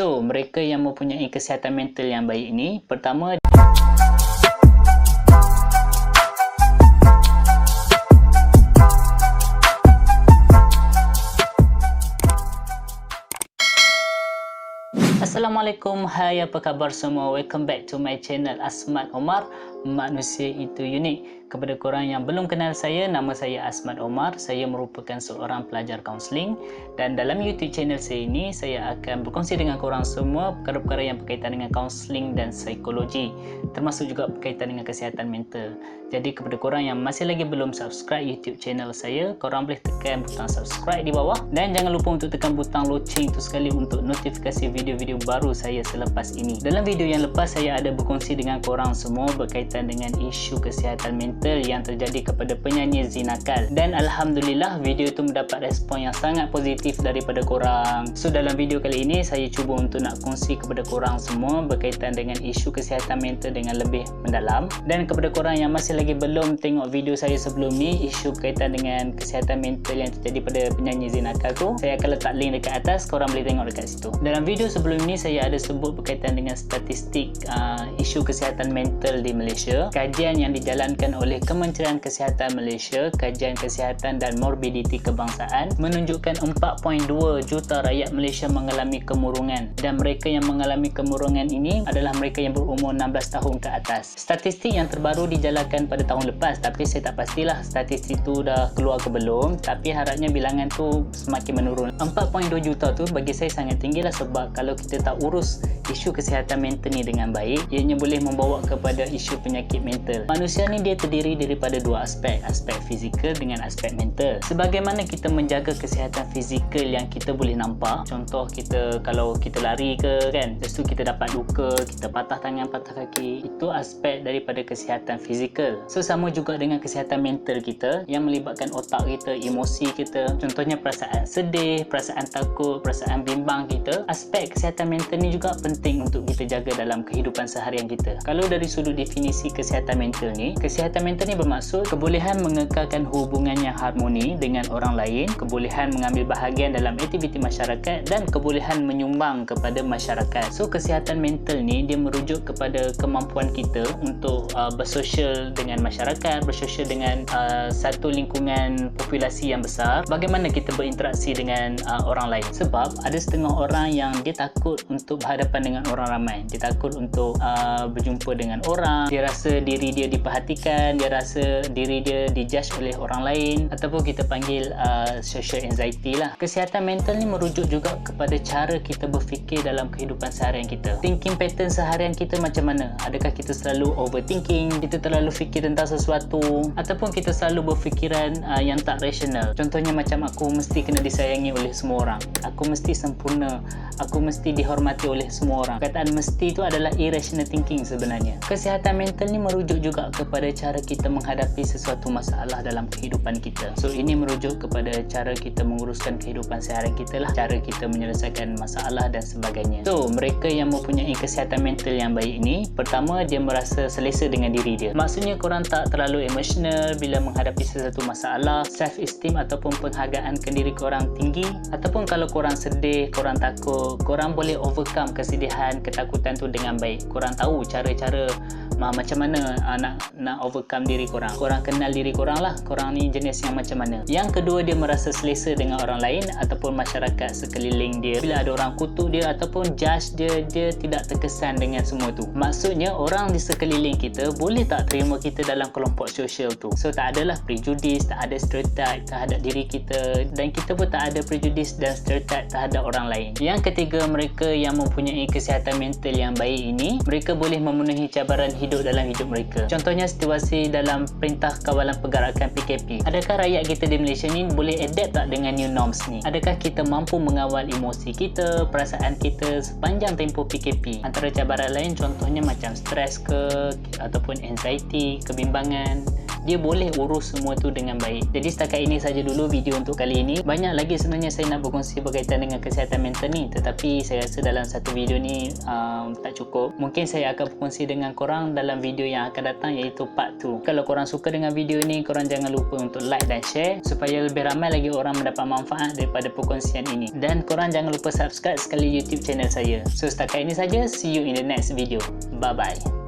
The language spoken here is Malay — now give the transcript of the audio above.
So, mereka yang mempunyai kesihatan mental yang baik ini, pertama, Assalamualaikum, hai apa khabar semua? Welcome back to my channel Asmad Omar, Manusia Itu Unik. Kepada korang yang belum kenal saya, nama saya Asmad Omar. Saya merupakan seorang pelajar kaunseling dan dalam YouTube channel saya ini, saya akan berkongsi dengan korang semua perkara-perkara yang berkaitan dengan kaunseling dan psikologi, termasuk juga berkaitan dengan kesihatan mental. Jadi kepada korang yang masih lagi belum subscribe YouTube channel saya, korang boleh tekan butang subscribe di bawah dan jangan lupa untuk tekan butang loceng itu sekali untuk notifikasi video-video baru saya selepas ini. Dalam video yang lepas, saya ada berkongsi dengan korang semua berkaitan dengan isu kesihatan mental yang terjadi kepada penyanyi Zinakal, dan alhamdulillah video itu mendapat respon yang sangat positif daripada korang. So dalam video kali ini saya cuba untuk nak kongsi kepada korang semua berkaitan dengan isu kesihatan mental dengan lebih mendalam. Dan kepada korang yang masih lagi belum tengok video saya sebelum ni, isu berkaitan dengan kesihatan mental yang terjadi pada penyanyi Zinakal tu, saya akan letak link dekat atas, korang boleh tengok dekat situ. Dalam video sebelum ni saya ada sebut berkaitan dengan statistik isu kesihatan mental di Malaysia. Kajian yang dijalankan oleh Kementerian Kesihatan Malaysia, Kajian Kesihatan dan Morbiditi Kebangsaan, menunjukkan 4.2 juta rakyat Malaysia mengalami kemurungan, dan mereka yang mengalami kemurungan ini adalah mereka yang berumur 16 tahun ke atas. Statistik yang terbaru dijalankan pada tahun lepas, tapi saya tak pastilah statistik itu dah keluar ke belum, tapi harapnya bilangan tu semakin menurun. 4.2 juta tu bagi saya sangat tinggi lah, sebab kalau kita tak urus isu kesihatan mental ni dengan baik, ianya boleh membawa kepada isu penyakit mental. Manusia ni dia terdiri daripada dua aspek fizikal dengan aspek mental. Sebagaimana kita menjaga kesihatan fizikal yang kita boleh nampak, contoh kita kalau kita lari ke kan, lepas tu kita dapat luka, kita patah tangan, patah kaki, itu aspek daripada kesihatan fizikal. So sama juga dengan kesihatan mental kita yang melibatkan otak kita, emosi kita, contohnya perasaan sedih, perasaan takut, perasaan bimbang kita. Aspek kesihatan mental ni juga penting untuk kita jaga dalam kehidupan seharian kita. Kalau dari sudut definisi kesihatan mental ni, kesihatan mental ni bermaksud kebolehan mengekalkan hubungan yang harmoni dengan orang lain, kebolehan mengambil bahagian dalam aktiviti masyarakat, dan kebolehan menyumbang kepada masyarakat. So kesihatan mental ni dia merujuk kepada kemampuan kita untuk bersosial dengan masyarakat, bersosial dengan satu lingkungan populasi yang besar, bagaimana kita berinteraksi dengan orang lain. Sebab ada setengah orang yang dia takut untuk berhadapan dengan orang ramai, dia takut untuk berjumpa dengan orang, dia rasa diri dia diperhatikan, dia rasa diri dia dijudge oleh orang lain, ataupun kita panggil social anxiety lah. Kesihatan mental ni merujuk juga kepada cara kita berfikir dalam kehidupan seharian kita. Thinking pattern seharian kita macam mana? Adakah kita selalu overthinking, kita terlalu fikir tentang sesuatu, ataupun kita selalu berfikiran yang tak rasional? Contohnya macam aku mesti kena disayangi oleh semua orang, aku mesti sempurna, aku mesti dihormati oleh semua orang. Kataan mesti itu adalah irrational thinking sebenarnya. Kesihatan mental ni merujuk juga kepada cara kita menghadapi sesuatu masalah dalam kehidupan kita. So ini merujuk kepada cara kita menguruskan kehidupan seharian kita lah, cara kita menyelesaikan masalah dan sebagainya. So mereka yang mempunyai kesihatan mental yang baik ini, pertama dia merasa selesa dengan diri dia. Maksudnya korang tak terlalu emosional bila menghadapi sesuatu masalah, self esteem ataupun penghargaan ke diri korang tinggi, ataupun kalau korang sedih, korang takut, korang boleh overcome kesedihan, ketakutan tu dengan baik. Korang tahu cara-cara macam mana nak overcome diri korang. Korang kenal diri korang lah, korang ni jenis yang macam mana. Yang kedua, dia merasa selesa dengan orang lain ataupun masyarakat sekeliling dia. Bila ada orang kutuk dia ataupun judge dia, dia tidak terkesan dengan semua tu. Maksudnya orang di sekeliling kita boleh tak terima kita dalam kelompok sosial tu. So tak adalah prejudis, tak ada stereotype terhadap diri kita, dan kita pun tak ada prejudis dan stereotype terhadap orang lain. Yang ketiga, mereka yang mempunyai kesihatan mental yang baik ini, mereka boleh memenuhi cabaran hidup dalam hidup mereka. Contohnya situasi dalam Perintah Kawalan Pergerakan PKP. Adakah rakyat kita di Malaysia ni boleh adapt tak dengan new norms ni? Adakah kita mampu mengawal emosi kita, perasaan kita sepanjang tempoh PKP? Antara cabaran lain contohnya macam stres ke, ataupun anxiety, kebimbangan, dia boleh urus semua tu dengan baik. Jadi setakat ini saja dulu video untuk kali ini. Banyak lagi sebenarnya saya nak berkongsi berkaitan dengan kesihatan mental ni, tetapi saya rasa dalam satu video ni tak cukup. Mungkin saya akan berkongsi dengan korang dalam video yang akan datang, iaitu part 2. Kalau korang suka dengan video ni, korang jangan lupa untuk like dan share supaya lebih ramai lagi orang mendapat manfaat daripada perkongsian ini. Dan korang jangan lupa subscribe sekali YouTube channel saya. So setakat ini saja, see you in the next video. Bye bye.